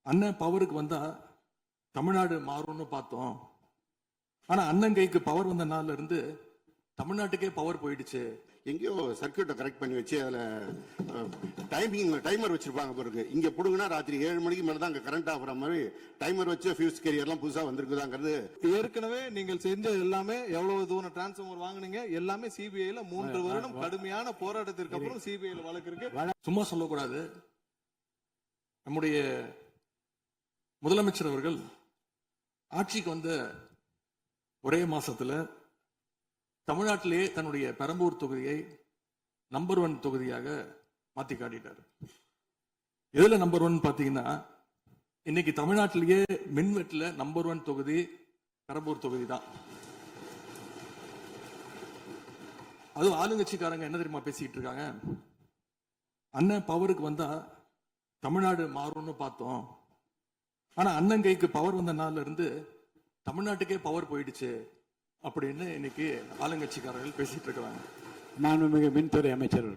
அண்ணன் பவருக்கு வந்தா தமிழ்நாடு மாறும்னு பார்த்தோம். ஆனா அண்ணன் கைக்கு பவர் வந்த நாள்ல இருந்து தமிழ்நாட்டுக்கே பவர் போயிடுச்சு. எங்கேயோ சர்க்கியூட்டை கரெக்ட் பண்ணி வச்சு அதில் டைமர் வச்சிருப்பாங்க பிறகு இங்க புடுங்கினா ராத்திரி 7 மணிக்கு மேல தான் அங்க கரண்ட் ஆகிற மாதிரி டைமர் வச்சு ஃபியூஸ் கேரியர்லாம் புதுசா வந்திருக்குதாங்கிறது. ஏற்கனவே நீங்கள் செஞ்ச எல்லாமே எவ்வளவு தூரம் டிரான்ஸ்ஃபார்மர் வாங்குனீங்க எல்லாமே சிபிஐல 3 வருடம் கடுமையான போராட்டத்திற்கு அப்புறம் சிபிஐல வழக்கு இருக்கு. சும்மா சொல்லக்கூடாது. நம்முடைய முதலமைச்சர் அவர்கள் ஆட்சிக்கு வந்த ஒரே மாசத்துல தமிழ்நாட்டிலேயே தன்னுடைய பெரம்பூர் தொகுதியை நம்பர் 1 தொகுதியாக மாத்தி காட்டிட்டார். எதுல நம்பர் 1 பாத்தீங்கன்னா, இன்னைக்கு தமிழ்நாட்டிலேயே மின்வெட்டுல நம்பர் 1 தொகுதி பெரம்பூர் தொகுதி தான். அதுவும் ஆளுங்கட்சிக்காரங்க என்ன தெரியுமா பேசிட்டு இருக்காங்க, அண்ணன் பவருக்கு வந்தா தமிழ்நாடு மாறும்னு பார்த்தோம். ஆனா அண்ணன் கைக்கு பவர் வந்த நாள்ல இருந்து தமிழ்நாட்டுக்கே பவர் போயிடுச்சு அப்படின்னு இன்னைக்கு ஆளுங்கட்சிக்காரர்கள் பேசிட்டு இருக்கிறாங்க. மாண்புமிகு மின்துறை அமைச்சர்,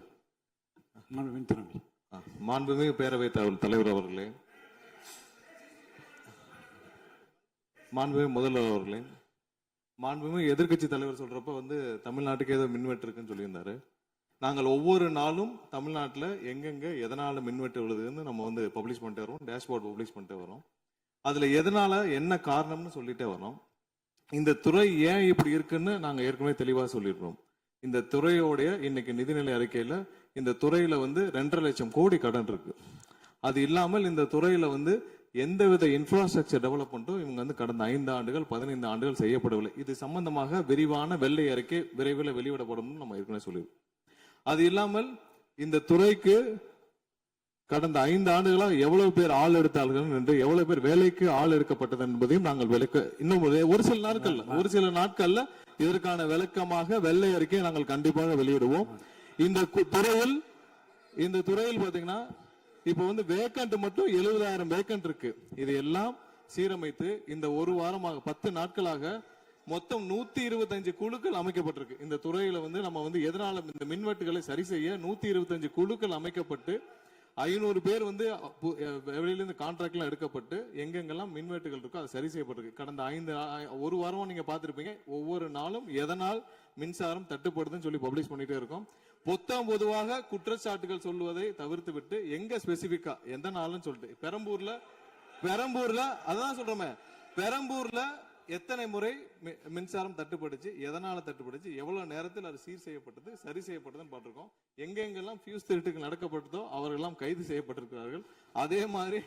மாண்புமிகு பேரவைத் தலைவர் அவர்களே, மாண்புமிகு முதல்வர் அவர்களே, மாண்புமிகு எதிர்கட்சி தலைவர் சொல்றப்ப தமிழ்நாட்டுக்கு ஏதோ மின்வெட்டு இருக்குன்னு சொல்லியிருந்தாரு. நாங்கள் ஒவ்வொரு நாளும் தமிழ்நாட்டில் எங்கெங்க எதனால மின்வெட்டு விழுதுன்னு நம்ம பப்ளிஷ் பண்ணிட்டே வரோம், டேஷ்போர்ட் பப்ளிஷ் பண்ணிட்டே வரோம். அதுல எதனால என்ன காரணம்னு சொல்லிட்டே வரோம். இந்த துறை ஏன் இப்படி இருக்குன்னு நாங்க ஏற்கனவே தெளிவா சொல்லிடுறோம். இந்த துறையோடைய இன்னைக்கு நிதிநிலை அறிக்கையில இந்த துறையில 2.5 லட்சம் கோடி கடன் இருக்கு. அது இல்லாமல் இந்த துறையில எந்தவித இன்ஃப்ராஸ்ட்ரக்சர் டெவலப்மெண்ட்டும் இவங்க கடந்த 5 ஆண்டுகள் 15 ஆண்டுகள் செய்யப்படவில்லை. இது சம்பந்தமாக விரிவான வெள்ளை அறிக்கை விரைவில் வெளியிடப்படும் நம்ம ஏற்கனவே சொல்லிடுறோம். அது இல்லாமல் இந்த துறைக்கு கடந்த 5 ஆண்டுகளாக எவ்வளவு பேர் ஆள் எடுத்தார்கள் என்று, எவ்வளவு பேர் வேலைக்கு ஆள் எடுக்கப்பட்டது என்பதையும் நாங்கள் விளக்க இன்னும் ஒரு சில நாட்கள்ல இதற்கான விளக்கமாக வெள்ளை அறிக்கையை நாங்கள் கண்டிப்பாக வெளியிடுவோம். இந்த துறையில் பாத்தீங்கன்னா இப்ப வேக்கண்ட் மட்டும் 70,000 வேக்கண்ட் இருக்கு. இது எல்லாம் சீரமைத்து இந்த ஒரு வாரமாக 10 நாட்களாக மொத்தம் 125 குழுக்கள் அமைக்கப்பட்டிருக்கு. இந்த துறையில நம்ம எதனால இந்த மின்வெட்டுகளை சரி செய்ய 125 குழுக்கள் அமைக்கப்பட்டு 500 பேர் வெளியிலிருந்து கான்ட்ராக்ட்லாம் எடுக்கப்பட்டு எங்கெங்கெல்லாம் மின்வெட்டுகள் இருக்கோ அது சரி செய்யப்பட்டிருக்கு. கடந்த ஒரு வாரமா நீங்க பார்த்திருப்பீங்க, ஒவ்வொரு நாளும் எதனால் மின்சாரம் தட்டுப்படுதுன்னு சொல்லி பப்ளிஷ் பண்ணிட்டே இருக்கோம். பொதுவாக குற்றச்சாட்டுகள் சொல்லுவதை தவிர்த்து விட்டு எங்க ஸ்பெசிபிக்கா எந்த நாள்னு சொல்லிட்டு பெரம்பூர்ல அதான் சொல்றோமே, பெரம்பூர்ல எத்தனை முறை மின்சாரம் தட்டுப்படுச்சு, எதனால தட்டுப்படுச்சு, எவ்வளவு நேரத்தில் அது சீர் செய்யப்பட்டது, சரி செய்யப்பட்டதுன்னு பார்த்திருக்கோம். எங்கெங்கெல்லாம் ஃபியூஸ் திருட்டுக்கு நடக்கப்பட்டதோ அவர்களெல்லாம் கைது செய்யப்பட்டிருக்கிறார்கள். அதே மாதிரி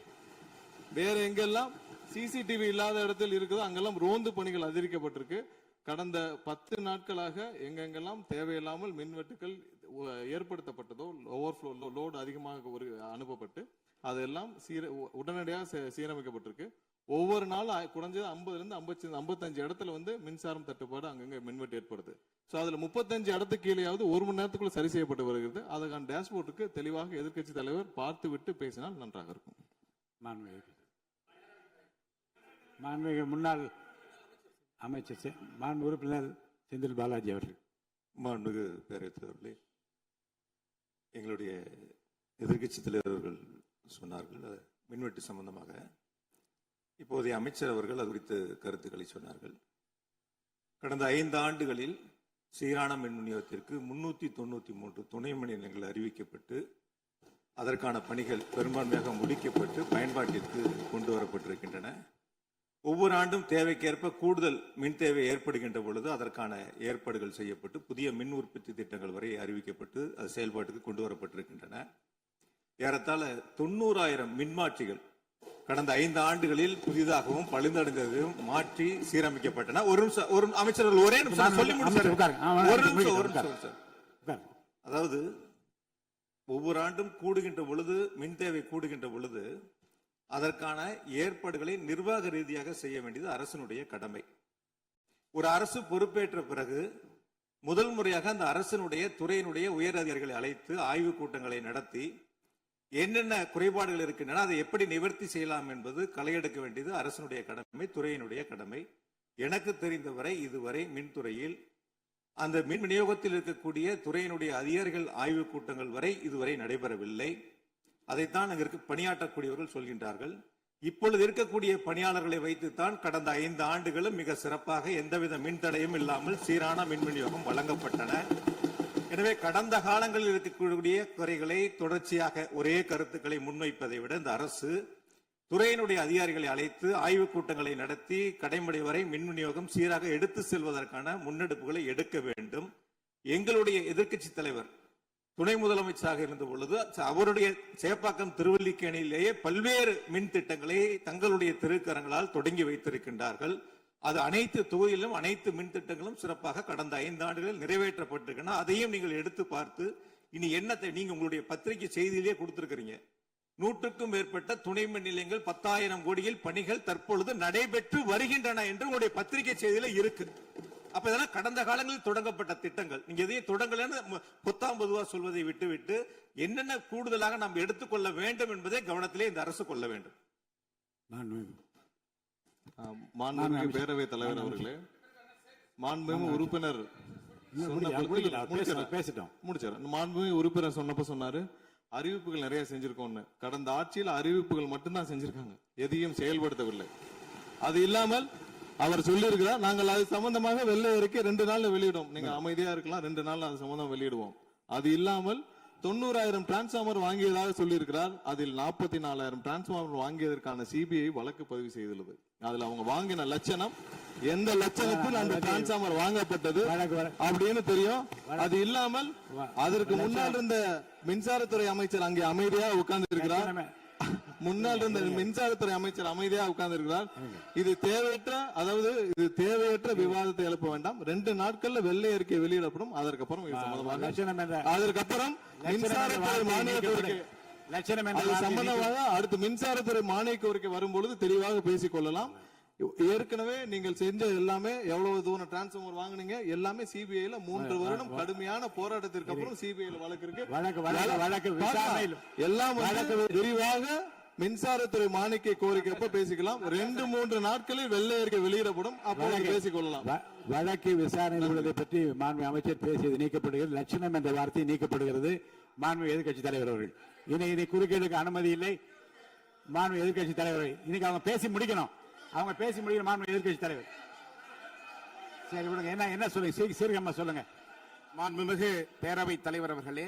வேற எங்கெல்லாம் சிசிடிவி இல்லாத இடத்தில் இருக்குதோ அங்கெல்லாம் ரோந்து பணிகள் அதிகரிக்கப்பட்டிருக்கு. கடந்த 10 நாட்களாக எங்கெங்கெல்லாம் தேவையில்லாமல் மின்வெட்டுகள் ஏற்படுத்தப்பட்டதோ, ஓவர்ஃப்ளோ லோடு அதிகமாக அனுப்பப்பட்டு அதெல்லாம் உடனடியாக சீரமைக்கப்பட்டிருக்கு. ஒவ்வொரு நாளும் குறைஞ்சது 50 to 55 இடத்துல மின்சாரம் தட்டுப்பாடு அங்கங்க மின்வெட்டு ஏற்படுது. சோ அதுல 35 இடத்துக்கு கீழேயாவது 1 மணி நேரத்துக்குள்ள சரி செய்யப்பட்டு வருகிறது. அதுக்கான டேஷ்போர்டுக்கு தெளிவாக எதிர்கட்சி தலைவர் பார்த்து விட்டு பேசினால் நன்றாக இருக்கும். மாண்புமிகு முன்னாள் அமைச்சர் மாண்பு உறுப்பினர் செந்தில் பாலாஜி அவர்கள். மாண்புமிகு பேரவைத் தலைவர்களே, எங்களுடைய எதிர்கட்சி தலைவர்கள் சொன்னார்கள் மின்வெட்டு சம்பந்தமாக. இப்போதைய அமைச்சர் அவர்கள் அது குறித்து கருத்துக்களை சொன்னார்கள். கடந்த 5 ஆண்டுகளில் சீரான மின் விநியோகத்திற்கு 393 துணை மின் நிலையங்கள் அறிவிக்கப்பட்டு அதற்கான பணிகள் பெரும்பான்மையாக முடிக்கப்பட்டு பயன்பாட்டிற்கு கொண்டு வரப்பட்டிருக்கின்றன. ஒவ்வொரு ஆண்டும் தேவைக்கேற்ப கூடுதல் மின் தேவை ஏற்படுகின்ற பொழுது அதற்கான ஏற்பாடுகள் செய்யப்பட்டு புதிய மின் உற்பத்தி திட்டங்கள் வரை அறிவிக்கப்பட்டு அது செயல்பாட்டுக்கு கொண்டு வரப்பட்டிருக்கின்றன. ஏறத்தாழ 90,000 மின்மாற்றிகள் கடந்த 5 ஆண்டுகளில் புதிதாகவும் பழுந்தடைந்ததையும் மாற்றி சீரமைக்கப்பட்டன. ஒரு அமைச்சர்கள் ஒரே அதாவது ஒவ்வொரு ஆண்டும் கூடுகின்ற பொழுது மின் தேவை கூடுகின்ற பொழுது அதற்கான ஏற்பாடுகளை நிர்வாக ரீதியாக செய்ய வேண்டியது அரசினுடைய கடமை. ஒரு அரசு பொறுப்பேற்ற பிறகு முதல் முறையாக அந்த அரசினுடைய துறையினுடைய உயர் அதிகாரிகளை அழைத்து ஆய்வு கூட்டங்களை நடத்தி என்னென்ன குறைபாடுகள் இருக்கின்றன அதை எப்படி நிவர்த்தி செய்யலாம் என்பது களையெடுக்க வேண்டியது அரசினுடைய கடமை, துறையினுடைய கடமை. எனக்கு தெரிந்தவரை இதுவரை மின்துறையில் அந்த மின் விநியோகத்தில் இருக்கக்கூடிய துறையினுடைய அதிகாரிகள் ஆய்வு கூட்டங்கள் வரை இதுவரை நடைபெறவில்லை. அதைத்தான் அங்கிருக்கு பணியாற்றக்கூடியவர்கள் சொல்கின்றார்கள். இப்பொழுது இருக்கக்கூடிய பணியாளர்களை வைத்துத்தான் கடந்த 5 ஆண்டுகளும் மிக சிறப்பாக எந்தவித மின்தடையும் இல்லாமல் சீரான மின் விநியோகம் வழங்கப்பட்டன. எனவே கடந்த காலங்களில் இருக்கக்கூடிய குறைகளை தொடர்ச்சியாக ஒரே கருத்துக்களை முன்வைப்பதை விட இந்த அரசு துறையினுடைய அதிகாரிகளை அழைத்து ஆய்வுக் கூட்டங்களை நடத்தி கடைமுறை வரை மின் விநியோகம் சீராக எடுத்து செல்வதற்கான முன்னெடுப்புகளை எடுக்க வேண்டும். எங்களுடைய எதிர்க்கட்சி தலைவர் துணை முதலமைச்சராக இருந்த பொழுது அவருடைய சேப்பாக்கம் திருவல்லிக்கேணியிலேயே பல்வேறு மின் திட்டங்களை தங்களுடைய திருக்கரங்களால் தொடங்கி வைத்திருக்கின்றார்கள். அது அனைத்து தொகுதியிலும் அனைத்து மின் திட்டங்களும் சிறப்பாக கடந்த 5 ஆண்டுகளில் நிறைவேற்றப்பட்டிருக்கின்றன. அதையும் நீங்கள் எடுத்து பார்த்து இனி என்னத்தை நீங்க உங்களுடைய பத்திரிகை செய்தியிலேயே கொடுத்திருக்கிறீங்க. 100க்கும் மேற்பட்ட துணை மின் நிலையங்கள் 10,000 கோடியில் பணிகள் தற்பொழுது நடைபெற்று வருகின்றன என்று உங்களுடைய பத்திரிகை செய்தியில இருக்கு. அப்ப இதெல்லாம் கடந்த காலங்களில் தொடங்கப்பட்ட திட்டங்கள். நீங்க எதையும் தொடங்கலன்னு பொத்தாம் பொதுவா சொல்வதை விட்டுவிட்டு என்னென்ன கூடுதலாக நாம் எடுத்துக்கொள்ள வேண்டும் என்பதை கவனத்திலே இந்த அரசு கொள்ள வேண்டும். மாண்புமிகு பேரவைத் தலைவர் அவர்களே, மாண்புமிகு உறுப்பினர் பேசிட்டோம். முடிச்சாரு. மாண்புமிகு உறுப்பினர் சொன்னப்ப சொன்னாரு அறிவிப்புகள் நிறைய செஞ்சிருக்கோம்னு. கடந்த ஆட்சியில் அறிவிப்புகள் மட்டும்தான் செஞ்சிருக்காங்க, எதையும் செயல்படுத்தவில்லை. அது இல்லாமல் அவர் சொல்லியிருக்கிறார், நாங்கள் அது சம்பந்தமாக வெள்ளை அறிக்கை 2 நாள்ல வெளியிடுவோம். நீங்க அமைதியா இருக்கலாம், 2 நாள்ல அது சம்பந்தம் வெளியிடுவோம். அது இல்லாமல் 90,000 டிரான்ஸ்பார்மர் வாங்கியதாக சொல்லியிருக்கிறார். அதில் 44,000 டிரான்ஸ்பார்மர் வாங்கியதற்கான சிபிஐ வழக்கு பதிவு செய்துள்ளது. அதுல அவங்க வாங்கின லட்சணம், எந்த லட்சணத்தில் அந்த டிரான்ஸ்பார்மர் வாங்கப்பட்டது அப்படின்னு தெரியும். அது இல்லாமல் அதற்கு முன்னால் இருந்த மின்சாரத்துறை அமைச்சர் அங்கே அமைதியா உட்கார்ந்து இருக்கிறார். முன்னால் இருந்த மின்சாரத்துறை அமைச்சர் அமைதியாக உட்கார்ந்து இருக்கிறார். இது தேவையற்ற விவாதத்தை எழுப்ப வேண்டாம். 2 நாட்கள்ல வெள்ளை அறிக்கை வெளியிடப்படும். அதற்கப்புறம் மின்சாரத்துறை மானிய கோரிக்கை சம்பந்தமாக அடுத்து மின்சாரத்துறை மானிய கோரிக்கை வரும்பொழுது தெளிவாக பேசிக் கொள்ளலாம். ஏற்கனவே நீங்கள் செஞ்ச எல்லாமே எவ்வளவு தூரம் டிரான்ஸ்பார்மர் வாங்குனீங்க எல்லாமே சிபிஐல 3 வருடம் கடுமையான போராட்டத்திற்கு அப்புறம் சிபிஐல வழக்கு இருக்கு. எல்லாம் விரிவாக மின்சாரத்துறை மானிய கோரிக்கை எப்ப பேசிக்கலாம். 2-3 நாட்களில் வெள்ளை அறிக்கை வெளியிடப்படும், அப்போது பேசிக் கொள்ளலாம். வழக்கு விசாரணை உள்ளதை பற்றி மாண்பு அமைச்சர் பேசியது நீக்கப்படுகிறது. லட்சணம் என்ற வார்த்தை நீக்கப்படுகிறது. மாண்பு எதிர்க்கட்சி தலைவர் அவர்கள் இதை குறுக்கீடுக்கு அனுமதி இல்லை. மாண்பு எதிர்க்கட்சி தலைவர் இன்னைக்கு அவங்க பேசி முடிக்கணும். மாண்பு எதிர்க்கட்சி தலைவர் சரி விடுங்க. என்ன சொல்லுங்க, சீர்கமா சொல்லுங்க. மாண்புமிகு பேரவைத் தலைவர் அவர்களே,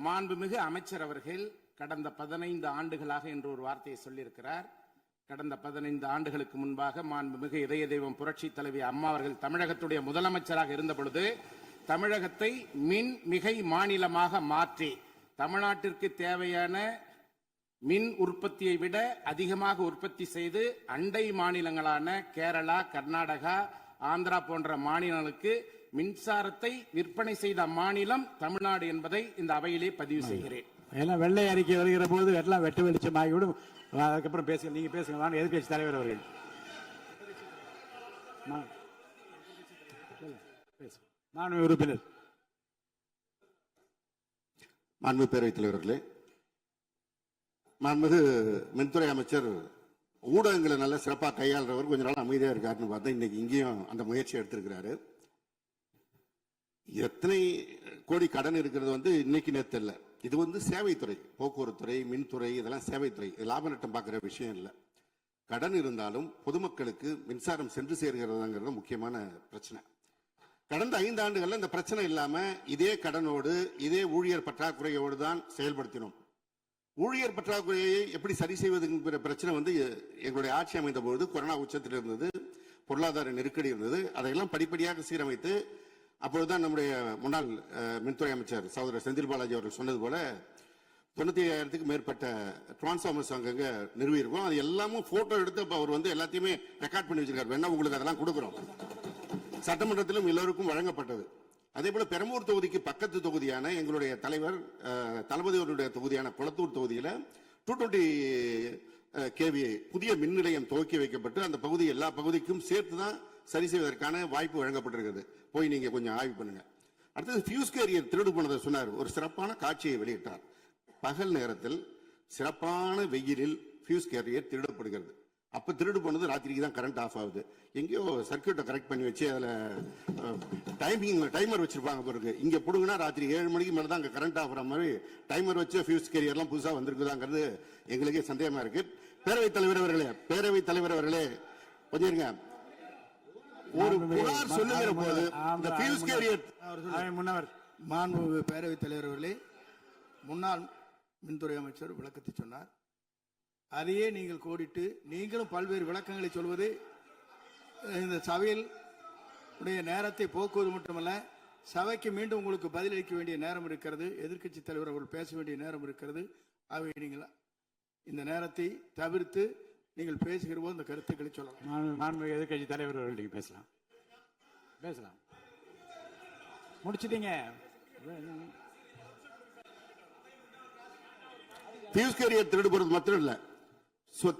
மாண்புமிகு அமைச்சர் அவர்கள் கடந்த 15 ஆண்டுகளாக என்று ஒரு வார்த்தையை சொல்லியிருக்கிறார். கடந்த 15 ஆண்டுகளுக்கு முன்பாக மாண்புமிகு இதய தெய்வம் புரட்சி தலைவி அம்மா அவர்கள் தமிழகத்துடைய முதலமைச்சராக இருந்த பொழுது தமிழகத்தை மின் மிகை மாநிலமாக மாற்றி தமிழ்நாட்டிற்கு தேவையான மின் உற்பத்தியை விட அதிகமாக உற்பத்தி செய்து அண்டை மாநிலங்களான கேரளா, கர்நாடகா, ஆந்திரா போன்ற மாநிலங்களுக்கு மின்சாரத்தை விற்பனை செய்த மாநிலம் தமிழ்நாடு என்பதை இந்த அவையிலே பதிவு செய்கிறேன். எல்லாம் வெள்ளை அறிக்கை வருகிற போது எல்லாம் வெட்ட வெளிச்சமாகிவிடும். அதுக்கப்புறம் பேசுங்க, நீங்க பேசுங்க. எதிர்க்கட்சி தலைவர் அவர்கள் மாண்பு உறுப்பினர். மாண்பு பேரவைத் தலைவர்களே, மாண்புமிகு மின்துறை அமைச்சர் ஊடகங்களை நல்லா சிறப்பாக கையாளுறவர் கொஞ்ச நாள் அமைதியா இருக்காருன்னு பார்த்தா இன்னைக்கு இங்கேயும் அந்த முயற்சி எடுத்திருக்கிறாரு. எத்தனை கோடி கடன் இருக்கிறது இன்னைக்கு நேற்று இல்லை. இது சேவைத்துறை, போக்குவரத்துறை, மின்துறை, இதெல்லாம் சேவைத்துறை. லாப நட்டம் பார்க்குற விஷயம் இல்லை. கடன் இருந்தாலும் பொதுமக்களுக்கு மின்சாரம் சென்று சேர்கிறதுங்கிறது முக்கியமான பிரச்சனை. கடந்த 5 ஆண்டுகள்ல இந்த பிரச்சனை இல்லாம இதே கடனோடு இதே ஊழியர் பற்றாக்குறையோடு தான் செயல்படுத்தினோம். ஊழியர் பற்றாக்குறையை எப்படி சரி செய்வதுங்கிற பிரச்சனை எங்களுடைய ஆட்சி அமைந்த பொழுது கொரோனா உச்சத்தில் இருந்தது, பொருளாதார நெருக்கடி இருந்தது. அதையெல்லாம் படிப்படியாக சீரமைத்து அப்பொழுதுதான் நம்முடைய முன்னாள் மின்துறை அமைச்சர் சகோதரர் செந்தில் பாலாஜி அவர்கள் சொன்னது போல 95,000க்கு மேற்பட்ட டிரான்ஸ்பார்மர்ஸ் அங்கங்க நிறுவி இருக்கோம். அது எல்லாமும் போட்டோ எடுத்து அவர் எல்லாத்தையுமே ரெக்கார்ட் பண்ணி வச்சிருக்காரு. வேணா உங்களுக்கு அதெல்லாம் கொடுக்குறோம். சட்டமன்றத்திலும் எல்லோருக்கும் வழங்கப்பட்டது. அதே போல பெரம்பூர் தொகுதிக்கு பக்கத்து தொகுதியான எங்களுடைய தலைவர் தளபதி அவருடைய தொகுதியான குளத்தூர் தொகுதியில 220 kVA புதிய மின் நிலையம் துவக்கி வைக்கப்பட்டு அந்த பகுதி எல்லா பகுதிக்கும் சேர்த்துதான் சரி செய்வதற்கான வாய்ப்பு வழங்கப்பட்டிருக்கிறது. போய் நீங்க கொஞ்சம் ஆய்வு பண்ணுங்க. அடுத்தது ஃபியூஸ் கேரியர் திருடு போனதை சொன்னார். ஒரு சிறப்பான காட்சியை வெளியிட்டார். பகல் நேரத்தில் சிறப்பான வெயிலில் ஃபியூஸ் கேரியர் திருடப்படுகிறது. அப்ப திருடு போனது ராத்திரிக்கு தான் கரண்ட் ஆஃப் ஆகுது. எங்கேயோ சர்க்கியூட்டை கரெக்ட் பண்ணி வச்சு அதுல டைமர் வச்சிருப்பாங்க பிறகு. இங்க புடுங்கன்னா ராத்திரி 7 மணிக்கு மேல தான் அங்க கரண்ட் ஆஃப் ஆகிற மாதிரி டைமர் வச்சு ஃபியூஸ் கேரியர்லாம் புதுசா வந்திருக்குதாங்கிறது எங்களுக்கே சந்தேகமா இருக்கு. பேரவைத் தலைவர் அவர்களே கொஞ்சம் இருங்க. ஒரு புகார் சொல்லுகிற போது இந்த ஃபியூஸ் கேரியர் முன்னவர் மாண்புமிகு பேரவைத் தலைவர் அவர்களே, முன்னாள் மின்துறை அமைச்சர் விளக்கத்தை சொன்னார். அதையே நீங்கள் கோடிட்டு நீங்களும் பல்வேறு விளக்கங்களை சொல்வது இந்த சபையில் உடைய நேரத்தை போக்குவது மட்டுமல்ல, சபைக்கு மீண்டும் உங்களுக்கு பதிலளிக்க வேண்டிய நேரம் இருக்கிறது, எதிர்க்கட்சி தலைவர் அவர்கள் பேச வேண்டிய நேரம் இருக்கிறது. ஆகவே நீங்கள் இந்த நேரத்தை தவிர்த்து நீங்கள் பேசுகிற போது இந்த கருத்துக்களை சொல்லலாம். மாண்புமிகு எதிர்க்கட்சி தலைவர் அவர்கள் நீங்க பேசலாம். முடிச்சிட்டீங்க. ஃபியூஸ் கேரியர் திருடு போறது மாத்திரம் இல்ல,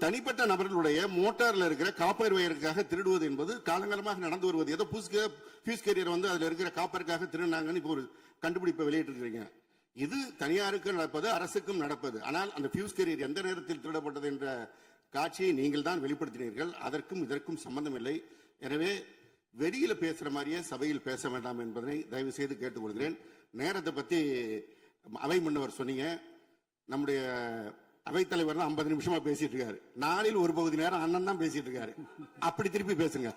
தனிப்பட்ட நபர்களுடைய மோட்டார்ல இருக்கிற காப்பர் வயருக்காக திருடுவது என்பது காலங்காலமாக நடந்து வருவது. ஏதோ ஃபியூஸ் கேரியர் வந்து அதுல இருக்கிற காப்பருக்காக திருடினாங்கன்னு இப்போ ஒரு கண்டுபிடிப்பை வெளியிட்டு இருக்கிறீங்க. இது தனியாருக்கு நடப்பது, அரசுக்கும் நடப்பது. ஆனால் அந்த ஃபியூஸ் கேரியர் எந்த நேரத்தில் திருடப்பட்டது என்ற காட்சியை நீங்கள் தான் வெளிப்படுத்தினீர்கள். அதற்கும் இதற்கும் சம்பந்தம் இல்லை. எனவே வெளியில பேசுற மாதிரியே சபையில் பேச வேண்டாம் என்பதனை தயவு செய்து கேட்டுக்கொள்கிறேன். நேரத்தை பத்தி அவை முன்னவர் சொன்னீங்க. நம்முடைய அவைத்தலைவர் 50 நிமிஷமா பேசிட்டு இருக்காரு. நாளில் ஒரு பகுதி நேரம் அண்ணன் தான் பேசிட்டு இருக்காரு. அப்படி திருப்பி பேசுங்க.